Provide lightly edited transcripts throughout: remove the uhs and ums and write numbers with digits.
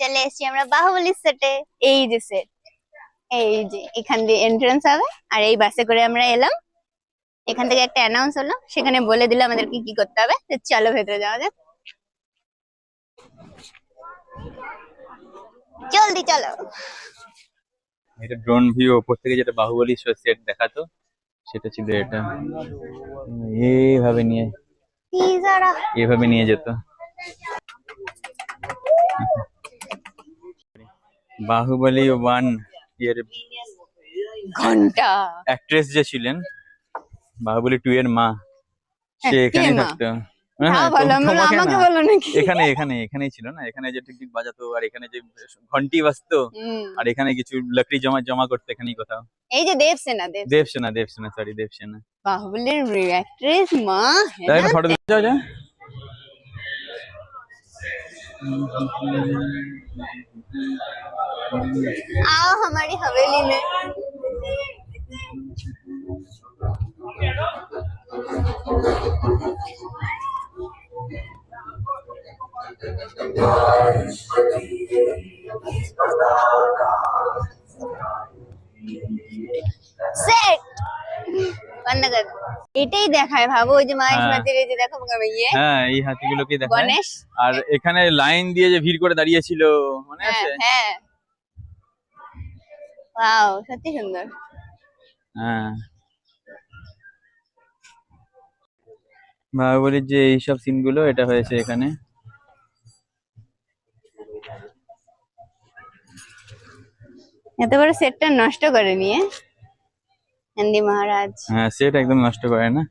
চলে এসেছি আমরা বাহুবলীর সেটে। এই যে সেট, এই যে এখান দিয়ে এন্ট্রান্স হবে, আর এই বাসে করে আমরা এলাম। এখান থেকে একটা অ্যানাউন্স হলো, সেখানে বলে দিল আমাদেরকে কি করতে হবে। তো চলো ভেতরে যাওয়া যাক, জলদি চলো। এটা ড্রোন ভিউ ওপর থেকে যেটা বাহুবলী সেট দেখাতো, সেটা ছিল এটা। এইভাবে নিয়ে এভাবে নিয়ে যেত। বাহুবলী 1 এর ঘন্টা অ্যাক্ট্রেস যে ছিলেন, বাহুবলী 2 এর মা, সে এখানে থাকতো। আমাকে বলো নাকি? এখানে এখানে এখানেই ছিল না, এখানে যে টিকটিক বাজাতো, আর এখানে যে ঘন্টি বাজতো, আর এখানে কিছু লাকড়ি জমা জমা করতো এখানেই কোথাও। এই যে দেবসেনা, দেবসেনা সরি, দেবসেনা বাহুবলীর অ্যাক্ট্রেস মা। তাই না? ফটো দিতে যাও। आओ हमारी हवेली में। সেট বন্ধ কর। এটাই দেখায়, ভাবো ওই যে মাহেশ মাতির, এই যে দেখো ইয়ে, হ্যাঁ এই হাতিগুলোকে দেখায়। গণেশ। আর এখানে লাইন দিয়ে যে ভিড় করে দাঁড়িয়েছিল, মনে আছে? হ্যাঁ, ওয়াও, সত্যি সুন্দর। হ্যাঁ, বাহুবলীর যে এইসব সিন গুলো এটা হয়েছে এখানে। এত বড় সেটটা নষ্ট করে নিয়ে নন্দী মহারাজ। হ্যাঁ, সেট একদম নষ্ট করে না,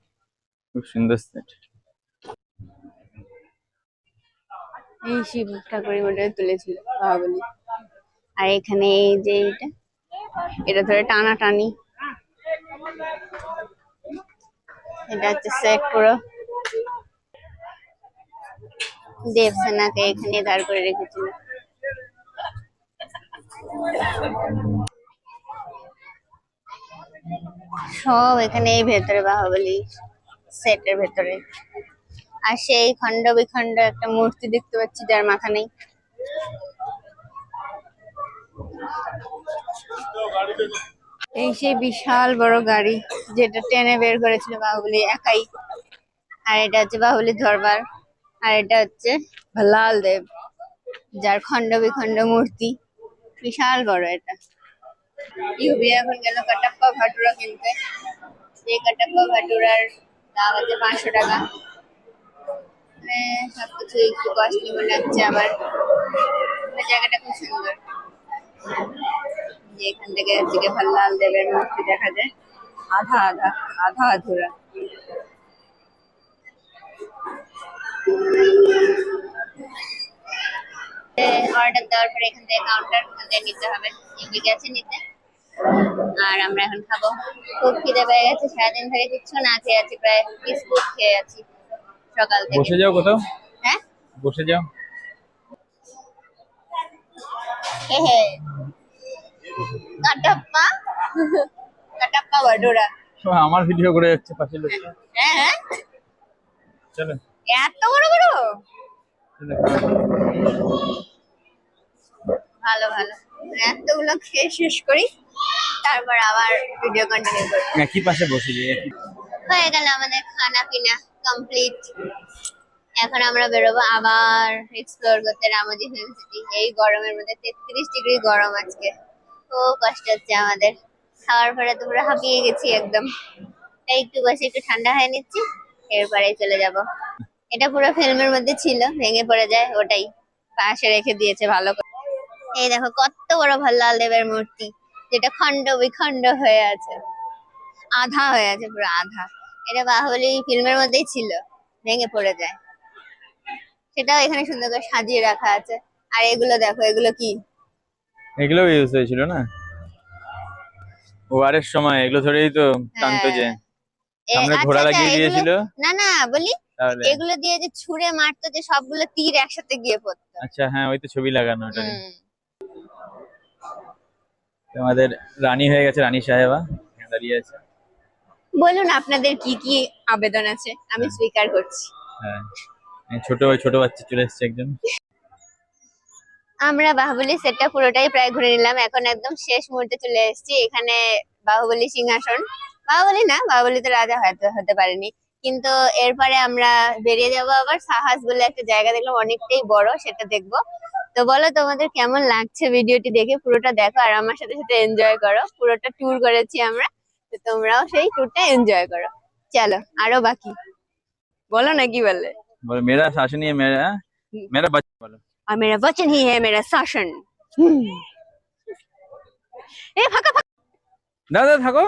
খুব সুন্দর সেট। এই শিব ঠাকুরের মধ্যে তুলেছিল বাহুবলী। আর এখানে এই যে এটা ধরে টানা টানি, এটা হচ্ছে সেট পুরো। দেবসেনাকে এখানে দাঁড় করে রেখেছিল। সব এখানে এই ভেতরে বাহুবলী সেটের ভেতরে। আর সেই খন্ড বিখণ্ড একটা মূর্তি দেখতে পাচ্ছি, যার মাথা নেই। এই সেই বিশাল বড় গাড়ি, যেটা টেনে বের করেছিল বাহুবলী একাই। আর এটা হচ্ছে বাহুবলীর দরবার। আর এটা হচ্ছে ভল্লাল দেব, যার খন্ড বিখণ্ড মূর্তি, বিশাল বড় এটা। ইউবি এখন গেল কাটাপ্পা ভাটুরা কিনতে। এই কাটাপ্পা ভাটুরার দাম আছে 500 টাকা। সবকিছু একটু কস্টলি মনে হচ্ছে আবার। জায়গাটা খুব সুন্দর। এখান থেকে ভল্লাল দেবের মূর্তি দেখা যায়, আধা আধা আধা আধুরা। অর্ডার দেওয়ার পরে এখান থেকে কাউন্টার নিতে হবে, এমনি গেছে নিতে। আর আমরা এখন খাবো। খুব খিদে পেয়ে গেছে, সারাদিন ধরে কিচ্ছু না খেয়ে আছি, প্রায় বিস্কুট খেয়ে আছি সকাল থেকে। বসে যাও কোথাও। হ্যাঁ, বসে যাও। কাটাপ্পা কাটাপ্পা ভাটুরা। আমার ভিডিও করে যাচ্ছে পাশের লোকটা। হ্যাঁ হ্যাঁ, চলো। এত বড় বড়। ভালো ভালো, এতগুলো খেয়ে শেষ করি, তারপর আবার ভিডিও কন্টিনিউ করি। একই পাশে বসে যাই। হয়ে গেল আমাদের খানা পিনা কমপ্লিট। এখন আমরা বেরোবো আবার এক্সপ্লোর করতে রামোজি ফিল্ম সিটি। এই গরমের মধ্যে 33 ডিগ্রি গরম আজকে, খুব কষ্ট হচ্ছে আমাদের। খাওয়ার পরে তো পুরো হাঁপিয়ে গেছি একদম। তাই একটু বসে একটু ঠান্ডা হয়ে নিচ্ছি, এরপরে চলে যাব। এটা পুরো ফিল্মের মধ্যে ছিল, ভেঙে পড়ে যায়, ওটাই পাশে রেখে দিয়েছে ভালো করে। এই দেখো কত বড় ভল্লাল দেবের মূর্তি, যেটা খন্ড বিখণ্ড হয়ে আছে, আধা হয়ে আছে, পুরো আধা। এটা বাহুবলী ফিল্মের মধ্যেই ছিল, ভেঙে পড়ে যায়। সেটাও এখানে সুন্দর করে সাজিয়ে রাখা আছে। আর এগুলো দেখো, এগুলো কি? এগুলো ইউজ হয়েছিল না ওয়ারের সময়, এগুলো ধরেই তো টানতো, যে সামনে ঘোড়া লাগিয়ে দিয়েছিল। না না বলি, তাহলে এগুলো দিয়ে যে ছুঁড়ে মারতো, যে সবগুলো তীর একসাথে গিয়ে পড়তো। আচ্ছা, হ্যাঁ ওই তো ছবি লাগানো ওটা। আমাদের রানী হয়ে গেছে, রানী সাহেবা দাঁড়িয়ে আছে। বলুন আপনাদের কি কি আবেদন আছে, আমি স্বীকার করছি। হ্যাঁ, ছোট বাচ্চা চলে এসেছে একজন। আমরা বাহুবলী সেটটা পুরোটাই প্রায় ঘুরে নিলাম, এখন একদম শেষ মুহূর্তে চলে এসেছি এখানে। বাহুবলী সিংহাসন, বাহুবলী না, বাহুবলী তো রাজা হয়তো হতে পারেনি, কিন্তু এরপরে আমরা বেরিয়ে যাব আবার সাহাস বলে একটা জায়গা দেখলাম, অনেকটাই বড়, সেটা দেখবো। তো বলো তোমাদের কেমন লাগছে ভিডিওটি দেখে, পুরোটা দেখো আর আমার সাথে সাথে এনজয় করো। পুরোটা ট্যুর করেছি আমরা, তো তোমরাও সেই ট্যুরটা এনজয় করো। চলো আরো বাকি বলো না, কি বললে? বলো মেরা শাসন ही है मेरा मेरा बच्चा বলো। और मेरा वचन ही है मेरा शासन। ए फाका फाका। দাদা থাকো,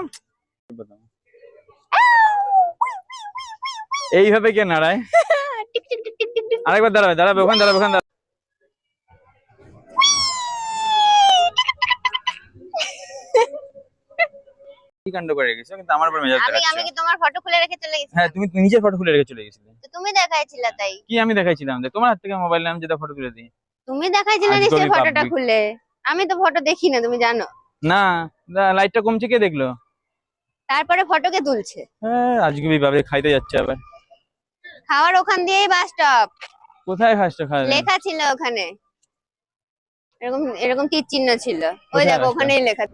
এইভাবে কে নাড়ায়? टिक टिक टिक टिक टिक टिक। আরেকবার দাঁড়াবে, দাঁড়াবে ওখানে, দাঁড়াবে ওখানে দাঁড়াবে। কি কাণ্ড করে রেখেছো, কিন্তু আমার উপর মেজাজ আমি আমি দেখাচ্ছ। কি তোমার ফটো খুলে রেখে চলে গেছি? হ্যাঁ তুমি নিজের ফটো খুলে রেখে চলে গেছিলে। তো তুমি দেখাইছিলা তাই। কি আমি দেখাইছিলাম যে তোমার হাত থেকে মোবাইল নাম যেটা ফটো তুলে দিই? তুমি দেখাইছিলে নিশ্চয়ই আজগবি ফটোটা পাবলিক। খুলে। আমি তো ফটো দেখি না, তুমি জানো। না, লাইটটা কমছে, কে দেখলো? তারপরে ফটোকে তুলছে। হ্যাঁ আজকে ভাবে খাইতে যাচ্ছে আবার। খাওয়ার ওখান দিয়েই বাস স্টপ কোথায় ফার্স্ট খাবে? লেখা ছিল ওখানে, এরকম এরকম তীর চিহ্ন ছিল, ওই কোথায় দেখো bus stop? ওখানেই লেখা।